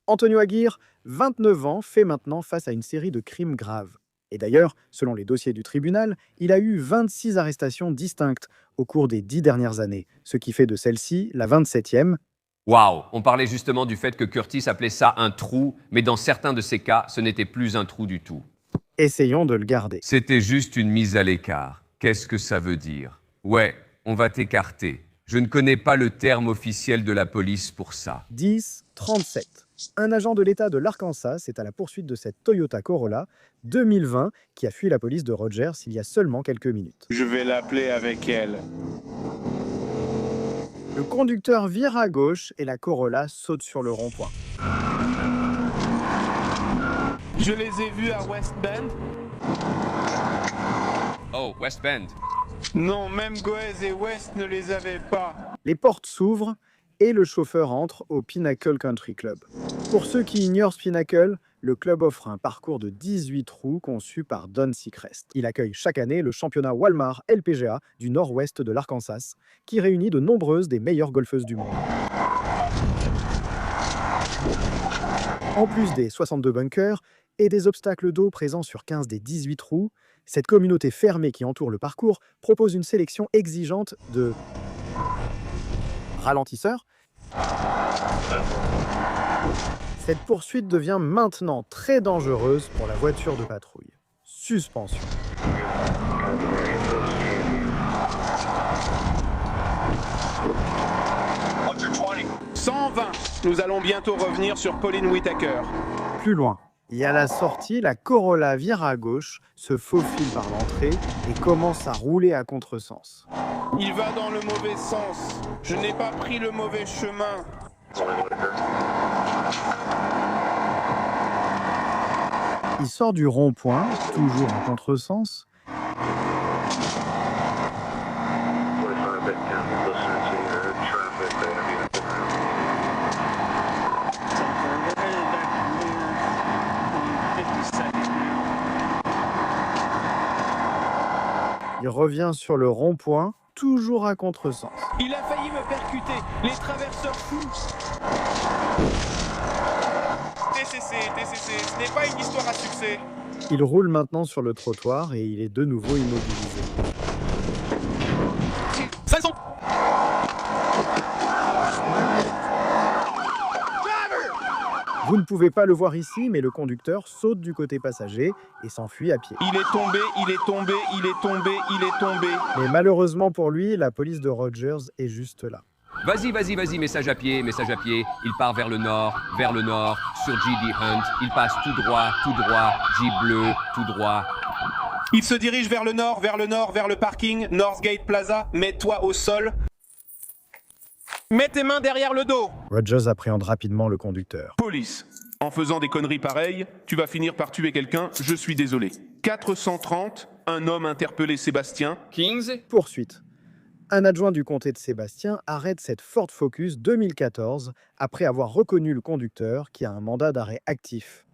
Antonio Aguirre, 29 ans, fait maintenant face à une série de crimes graves. Et d'ailleurs, selon les dossiers du tribunal, il a eu 26 arrestations distinctes au cours des 10 dernières années, ce qui fait de celle-ci la 27e. Waouh, on parlait justement du fait que Curtis appelait ça un trou, mais dans certains de ces cas, ce n'était plus un trou du tout. Essayons de le garder. C'était juste une mise à l'écart. Qu'est-ce que ça veut dire? Ouais, on va t'écarter. Je ne connais pas le terme officiel de la police pour ça. 10-37. Un agent de l'État de l'Arkansas est à la poursuite de cette Toyota Corolla 2020 qui a fui la police de Rogers il y a seulement quelques minutes. Je vais l'appeler avec elle. Le conducteur vire à gauche et la Corolla saute sur le rond-point. Je les ai vus à West Bend. Oh, West Bend. Non, même Goez et West ne les avaient pas. Les portes s'ouvrent et le chauffeur entre au Pinnacle Country Club. Pour ceux qui ignorent Pinnacle, le club offre un parcours de 18 trous conçu par Don Seacrest. Il accueille chaque année le championnat Walmart LPGA du nord-ouest de l'Arkansas, qui réunit de nombreuses des meilleures golfeuses du monde. En plus des 62 bunkers et des obstacles d'eau présents sur 15 des 18 trous, cette communauté fermée qui entoure le parcours propose une sélection exigeante de ralentisseurs. Cette poursuite devient maintenant très dangereuse pour la voiture de patrouille. Suspension. « 120. Nous allons bientôt revenir sur Pauline Whitaker. » Plus loin. Et à la sortie, la Corolla vire à gauche, se faufile par l'entrée et commence à rouler à contresens. Il va dans le mauvais sens. Je n'ai pas pris le mauvais chemin. Il sort du rond-point, toujours à contresens. Il revient sur le rond-point, toujours à contresens. Il a failli me percuter. Les traversins fous. TCC, ce n'est pas une histoire à succès. Il roule maintenant sur le trottoir et il est de nouveau immobilisé. 500. Vous ne pouvez pas le voir ici, mais le conducteur saute du côté passager et s'enfuit à pied. Il est tombé, il est tombé, il est tombé, il est tombé. Mais malheureusement pour lui, la police de Rogers est juste là. Vas-y, message à pied. Il part vers le nord, sur G.D. Hunt. Il passe tout droit, G bleu, tout droit. Il se dirige vers le nord, vers le parking, Northgate Plaza. Mets-toi au sol. Mets tes mains derrière le dos. Rogers appréhende rapidement le conducteur. Police. En faisant des conneries pareilles, tu vas finir par tuer quelqu'un, je suis désolé. 430, un homme interpellé Sébastien. Kings. Poursuite. Un adjoint du comté de Sébastien arrête cette Ford Focus 2014 après avoir reconnu le conducteur qui a un mandat d'arrêt actif.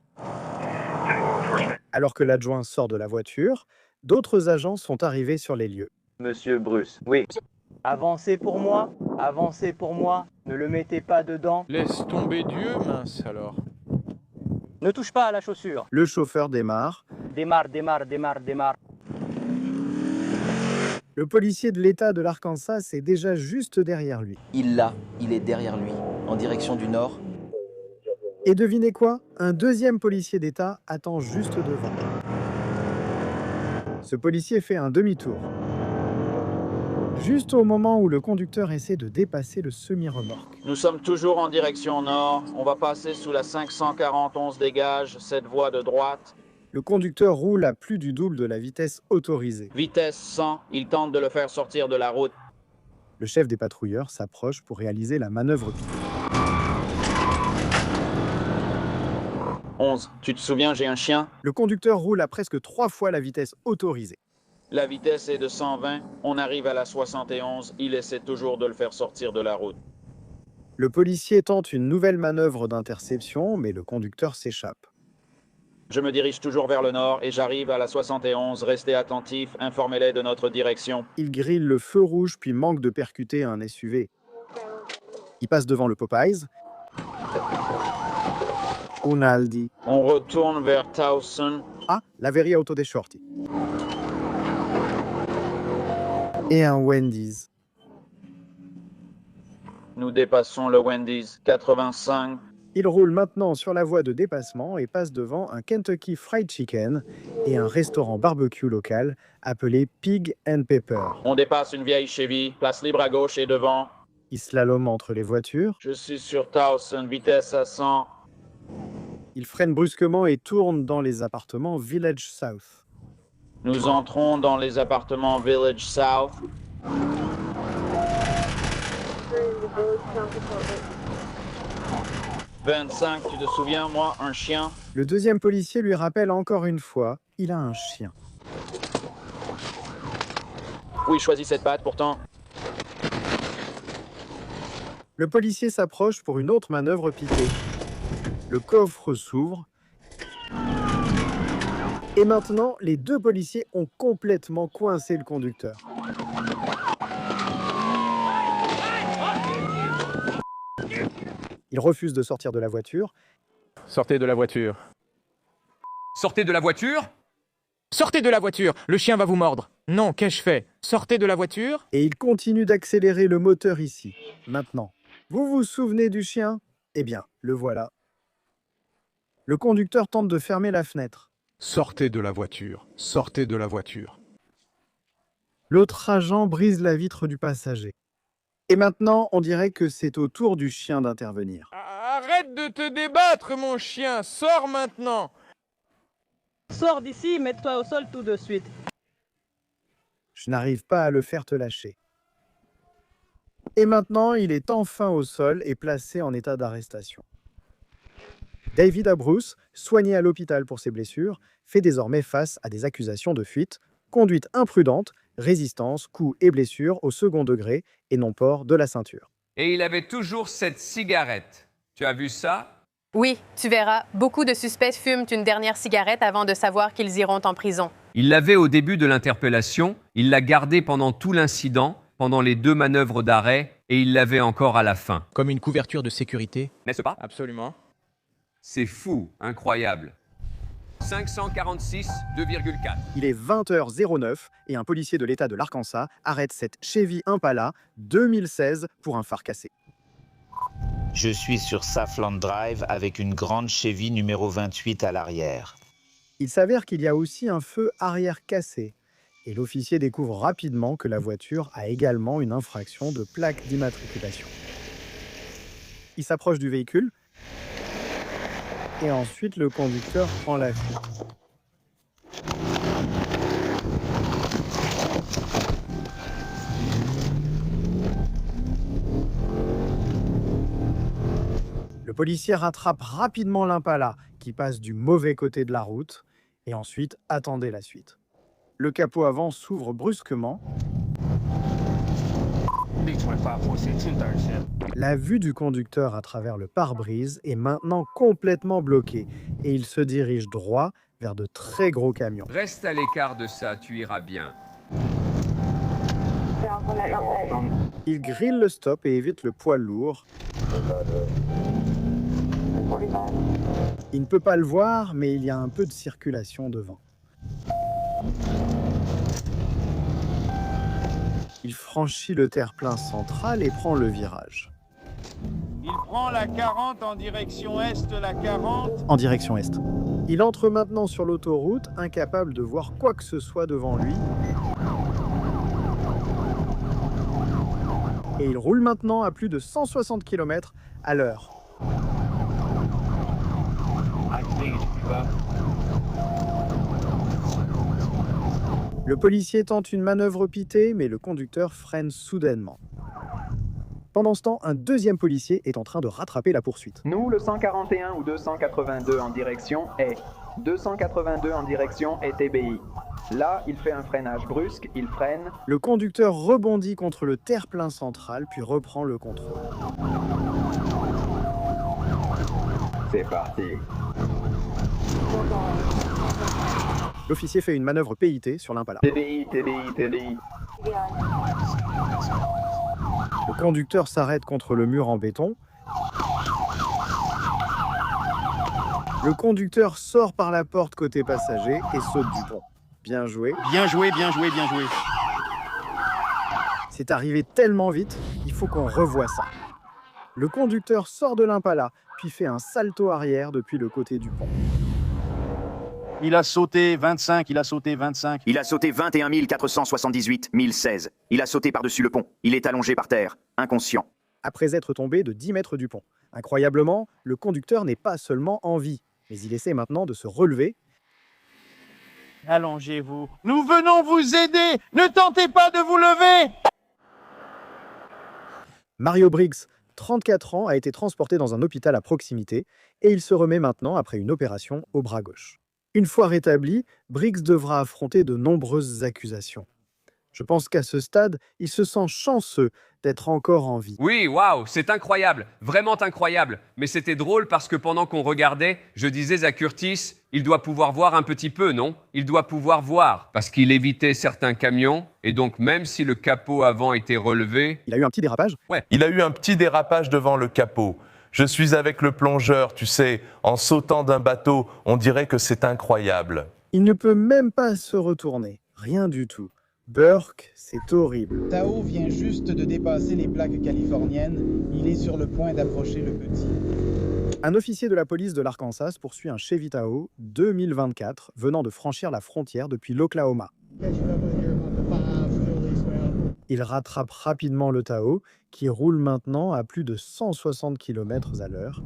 Alors que l'adjoint sort de la voiture, d'autres agents sont arrivés sur les lieux. Monsieur Bruce, oui. Avancez pour moi, ne le mettez pas dedans. Laisse tomber Dieu, mince alors. Ne touche pas à la chaussure. Le chauffeur démarre. Démarre. Le policier de l'État de l'Arkansas est déjà juste derrière lui. Il est derrière lui, en direction du nord. Et devinez quoi? Un deuxième policier d'État attend juste devant. Ce policier fait un demi-tour. Juste au moment où le conducteur essaie de dépasser le semi-remorque. Nous sommes toujours en direction nord. On va passer sous la 541 dégage, cette voie de droite. Le conducteur roule à plus du double de la vitesse autorisée. Vitesse 100, il tente de le faire sortir de la route. Le chef des patrouilleurs s'approche pour réaliser la manœuvre piquée. 11, tu te souviens, j'ai un chien? Le conducteur roule à presque 3 fois la vitesse autorisée. La vitesse est de 120, on arrive à la 71, il essaie toujours de le faire sortir de la route. Le policier tente une nouvelle manœuvre d'interception, mais le conducteur s'échappe. Je me dirige toujours vers le nord et j'arrive à la 71, restez attentifs, informez-les de notre direction. Il grille le feu rouge puis manque de percuter un SUV. Il passe devant le Popeyes. Un Aldi. On retourne vers Towson. Ah, la Very Auto des Shorty. Et un Wendy's. Nous dépassons le Wendy's, 85. Il roule maintenant sur la voie de dépassement et passe devant un Kentucky Fried Chicken et un restaurant barbecue local appelé Pig and Pepper. On dépasse une vieille Chevy, place libre à gauche et devant. Il slalome entre les voitures. Je suis sur Towson, vitesse à 100. Il freine brusquement et tourne dans les appartements Village South. Nous entrons dans les appartements Village South. « 25, tu te souviens, moi, un chien ?» Le deuxième policier lui rappelle encore une fois, il a un chien. Oui, choisis cette patte, pourtant. Le policier s'approche pour une autre manœuvre piquée. Le coffre s'ouvre. Et maintenant, les deux policiers ont complètement coincé le conducteur. Il refuse de sortir de la voiture. Sortez de la voiture. Sortez de la voiture? Sortez de la voiture, le chien va vous mordre. Non, qu'ai-je fait? Sortez de la voiture. Et il continue d'accélérer le moteur ici. Maintenant, vous vous souvenez du chien? Eh bien, le voilà. Le conducteur tente de fermer la fenêtre. Sortez de la voiture. Sortez de la voiture. L'autre agent brise la vitre du passager. Et maintenant, on dirait que c'est au tour du chien d'intervenir. Arrête de te débattre, mon chien. Sors maintenant. Sors d'ici, mets-toi au sol tout de suite. Je n'arrive pas à le faire te lâcher. Et maintenant, il est enfin au sol et placé en état d'arrestation. David Bruce, soigné à l'hôpital pour ses blessures, fait désormais face à des accusations de fuite, conduite imprudente, résistance, coups et blessures au second degré et non port de la ceinture. Et il avait toujours cette cigarette. Tu as vu ça? Oui, tu verras. Beaucoup de suspects fument une dernière cigarette avant de savoir qu'ils iront en prison. Il l'avait au début de l'interpellation, il l'a gardée pendant tout l'incident, pendant les 2 manœuvres d'arrêt, Et il l'avait encore à la fin. Comme une couverture de sécurité. N'est-ce pas? Absolument. C'est fou, incroyable. 546, 2,4. Il est 20h09 et un policier de l'État de l'Arkansas arrête cette Chevy Impala 2016 pour un phare cassé. Je suis sur Safland Drive avec une grande Chevy numéro 28 à l'arrière. Il s'avère qu'il y a aussi un feu arrière cassé. Et l'officier découvre rapidement que la voiture a également une infraction de plaque d'immatriculation. Il s'approche du véhicule et ensuite le conducteur prend la fuite. Le policier rattrape rapidement l'Impala qui passe du mauvais côté de la route et ensuite attendait la suite. Le capot avant s'ouvre brusquement. La vue du conducteur à travers le pare-brise est maintenant complètement bloquée et il se dirige droit vers de très gros camions. Reste à l'écart de ça, tu iras bien. Il grille le stop et évite le poids lourd. Il ne peut pas le voir, mais il y a un peu de circulation devant. Il franchit le terre-plein central et prend le virage. Il prend la 40 en direction est, la 40. En direction est. Il entre maintenant sur l'autoroute, incapable de voir quoi que ce soit devant lui. Et il roule maintenant à plus de 160 km à l'heure. Le policier tente une manœuvre pitée, mais le conducteur freine soudainement. Pendant ce temps, un deuxième policier est en train de rattraper la poursuite. Nous, le 141 ou 282 en direction est. 282 en direction est TBI. Là, il fait un freinage brusque, il freine. Le conducteur rebondit contre le terre-plein central, puis reprend le contrôle. C'est parti. L'officier fait une manœuvre PIT sur l'Impala. TBI, TBI, TBI. Le conducteur s'arrête contre le mur en béton. Le conducteur sort par la porte côté passager et saute du pont. Bien joué. Bien joué, bien joué, bien joué. C'est arrivé tellement vite, il faut qu'on revoie ça. Le conducteur sort de l'Impala, puis fait un salto arrière depuis le côté du pont. Il a sauté 25, il a sauté 25. Il a sauté 21 478 1016. Il a sauté par-dessus le pont. Il est allongé par terre, inconscient. Après être tombé de 10 mètres du pont. Incroyablement, le conducteur n'est pas seulement en vie, mais il essaie maintenant de se relever. Allongez-vous. Nous venons vous aider. Ne tentez pas de vous lever. Mario Briggs, 34 ans, a été transporté dans un hôpital à proximité et il se remet maintenant après une opération au bras gauche. Une fois rétabli, Briggs devra affronter de nombreuses accusations. Je pense qu'à ce stade, il se sent chanceux d'être encore en vie. Oui, waouh, c'est incroyable, vraiment incroyable. Mais c'était drôle parce que pendant qu'on regardait, je disais à Curtis, il doit pouvoir voir un petit peu, non? Il doit pouvoir voir, parce qu'il évitait certains camions, et donc même si le capot avant était relevé... Il a eu un petit dérapage? Ouais. Il a eu un petit dérapage devant le capot. Je suis avec le plongeur, tu sais, en sautant d'un bateau, on dirait que c'est incroyable. Il ne peut même pas se retourner, rien du tout. Burke, c'est horrible. Tao vient juste de dépasser les plaques californiennes. Il est sur le point d'approcher le petit. Un officier de la police de l'Arkansas poursuit un Chevy Tahoe 2024 venant de franchir la frontière depuis l'Oklahoma. Il rattrape rapidement le Tahoe qui roule maintenant à plus de 160 km à l'heure.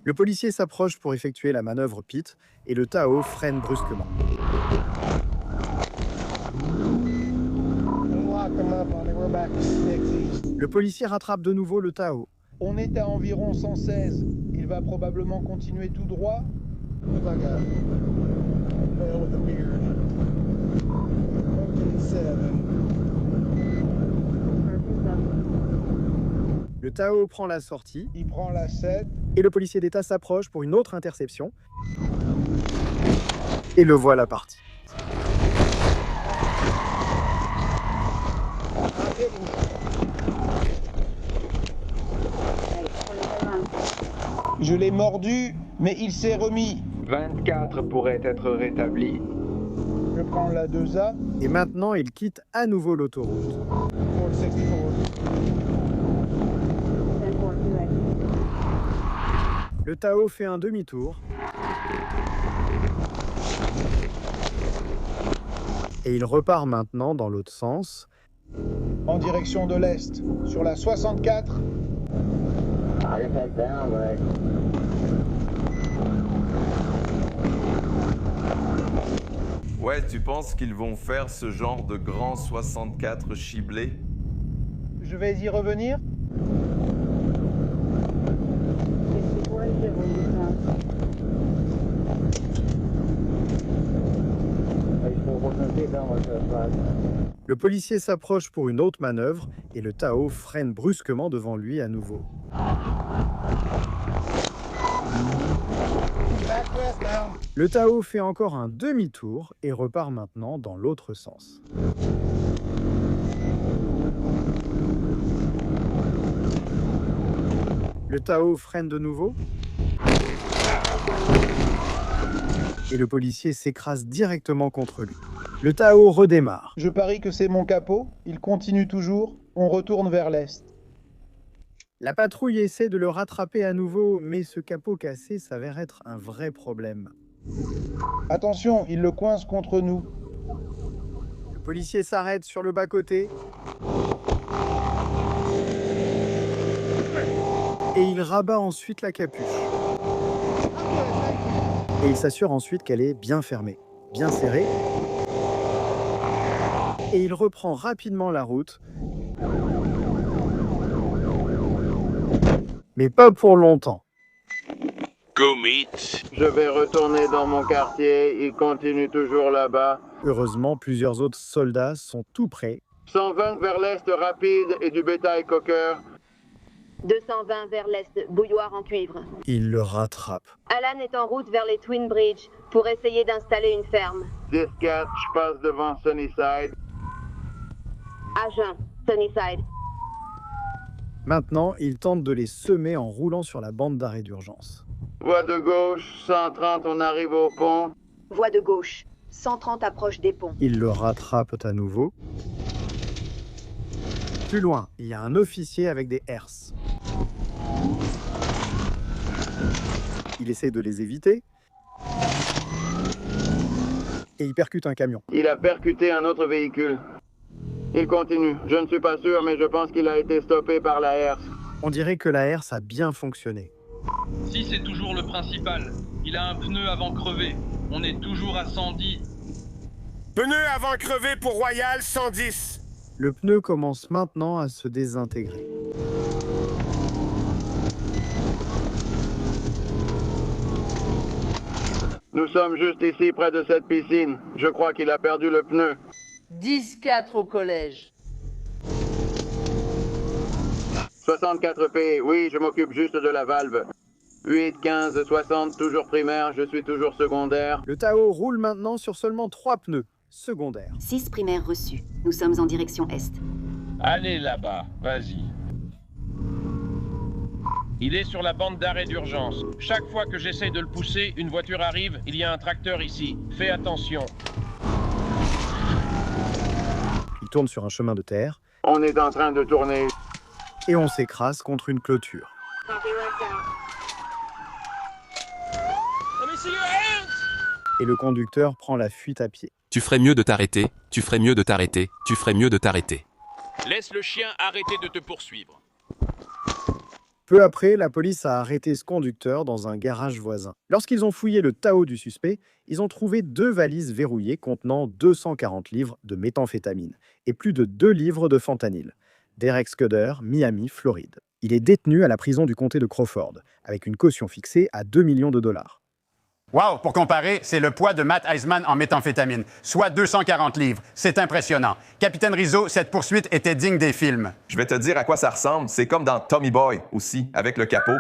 Le policier s'approche pour effectuer la manœuvre PIT et le Tahoe freine brusquement. Le policier rattrape de nouveau le Tahoe. On est à environ 116. Il va probablement continuer tout droit. Le Tahoe prend la sortie. Il prend la 7. Et le policier d'État s'approche pour une autre interception. Et le voilà parti. Je l'ai mordu, mais il s'est remis. 24 pourraient être rétablis. Je prends la 2A. Et maintenant, il quitte à nouveau l'autoroute. Le Tao fait un demi-tour. Et il repart maintenant dans l'autre sens. En direction de l'Est, sur la 64. Ouais, tu penses qu'ils vont faire ce genre de grand 64 chiblé? Je vais y revenir. Le policier s'approche pour une autre manœuvre et le Tao freine brusquement devant lui à nouveau. Le Tao fait encore un demi-tour et repart maintenant dans l'autre sens. Le Tao freine de nouveau. Et le policier s'écrase directement contre lui. Le Tao redémarre. Je parie que c'est mon capot. Il continue toujours. On retourne vers l'Est. La patrouille essaie de le rattraper à nouveau, mais ce capot cassé s'avère être un vrai problème. Attention, il le coince contre nous. Le policier s'arrête sur le bas-côté. Et il rabat ensuite la capuche. Et il s'assure ensuite qu'elle est bien fermée, bien serrée. Et il reprend rapidement la route. Mais pas pour longtemps. Je vais retourner dans mon quartier, il continue toujours là-bas. Heureusement, plusieurs autres soldats sont tout prêts. 120 vers l'est rapide et du bétail cocker. 220 vers l'est, bouilloire en cuivre. Il le rattrape. Alan est en route vers les Twin Bridge pour essayer d'installer une ferme. 10-4, je passe devant Sunnyside. À jeun, Sunnyside. Maintenant, il tente de les semer en roulant sur la bande d'arrêt d'urgence. Voie de gauche, 130, on arrive au pont. Voie de gauche, 130 approche des ponts. Il le rattrape à nouveau. Plus loin, il y a un officier avec des herses. Il essaie de les éviter. Et il percute un camion. Il a percuté un autre véhicule. Il continue. Je ne suis pas sûr, mais je pense qu'il a été stoppé par la herse. On dirait que la herse a bien fonctionné. Si c'est toujours le principal, il a un pneu avant crevé. On est toujours à 110. Pneu avant crevé pour Royal, 110. Le pneu commence maintenant à se désintégrer. Nous sommes juste ici, près de cette piscine. Je crois qu'il a perdu le pneu. 10-4 au collège. 64P, oui, je m'occupe juste de la valve. 8, 15, 60, toujours primaire, je suis toujours secondaire. Le Tao roule maintenant sur seulement 3 pneus secondaires. 6 primaires reçus. Nous sommes en direction est. Allez là-bas, vas-y. Il est sur la bande d'arrêt d'urgence. Chaque fois que j'essaie de le pousser, une voiture arrive, il y a un tracteur ici. Fais attention. Il tourne sur un chemin de terre. On est en train de tourner. Et on s'écrase contre une clôture. Et le conducteur prend la fuite à pied. Tu ferais mieux de t'arrêter, tu ferais mieux de t'arrêter, tu ferais mieux de t'arrêter. Laisse le chien arrêter de te poursuivre. Peu après, la police a arrêté ce conducteur dans un garage voisin. Lorsqu'ils ont fouillé le Tao du suspect, ils ont trouvé 2 valises verrouillées contenant 240 livres de méthamphétamine et plus de 2 livres de fentanyl. Derek Scudder, Miami, Floride. Il est détenu à la prison du comté de Crawford, avec une caution fixée à 2 millions de dollars. Wow! Pour comparer, c'est le poids de Matt Eisman en méthamphétamine, soit 240 livres. C'est impressionnant. Capitaine Rizzo, cette poursuite était digne des films. Je vais te dire à quoi ça ressemble. C'est comme dans Tommy Boy aussi, avec le capot.